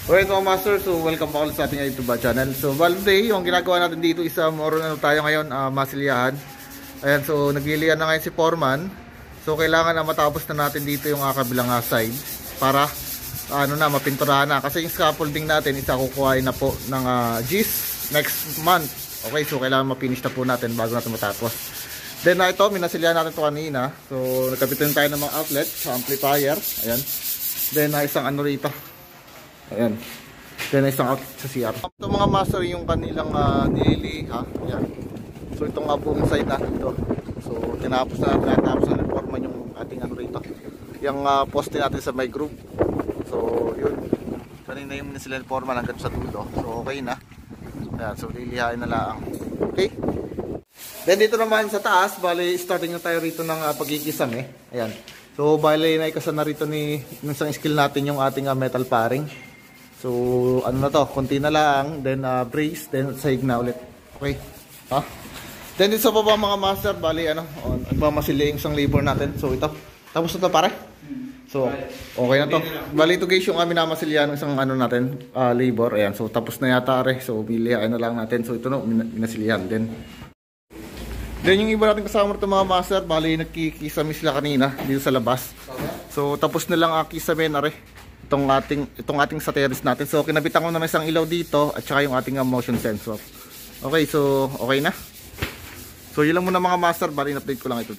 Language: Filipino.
Okay, so master, so welcome back ulit sa ating YouTube channel. So today, yung ginagawa natin dito is more na tayo ngayon, masilyahan. Ayan, so naglilihan na ngayon si Foreman. So kailangan na matapos na natin dito yung kabilang side para mapinturahan na. Kasi yung scaffolding natin isa kukuhain na po ng GIS next month. Okay, so kailangan mapinish na po natin bago natin matapos. Then ito, minasilyahan natin ito kanina. So nagkapitin tayo ng mga outlet sa amplifier. Ayan. Then isang rito. Ayan. Then isang outlet sa CR. Ito mga master yung kanilang nililiha. Ayan. So itong buong side na ito. So tinapos na reforman yung ating rito. Yung poste natin sa my group. So yun. Kanina yung sila reforman hanggang sa dulo. So okay na. Ayan. So lilihain na lang. Okay. Then dito naman sa taas, bali starting na tayo rito ng pagkikisam Ayan. So bali naikasan na rito ng isang skill natin yung ating metal paring. So ano na to, konti na lang, then brace, then sahig na ulit. Okay. Then dito sa baba mga master, bali nagmamasiling isang labor natin. So ito, tapos na to pare. So okay na to. Bali ito guys yung minamasilyan ng isang natin, labor. Ayan, so tapos na yata are. So bilihain na lang natin. So ito no, minasilyan din. Then yung iba natin kasama rito mga master, bali nagkikisami sila kanina dito sa labas. So tapos na lang kisamin are. Itong ating sa terrace natin. So kinabitan ko na isang ilaw dito at saka yung ating motion sensor. Okay, so okay na. So yun lang muna mga master, bali in-update ko lang ito.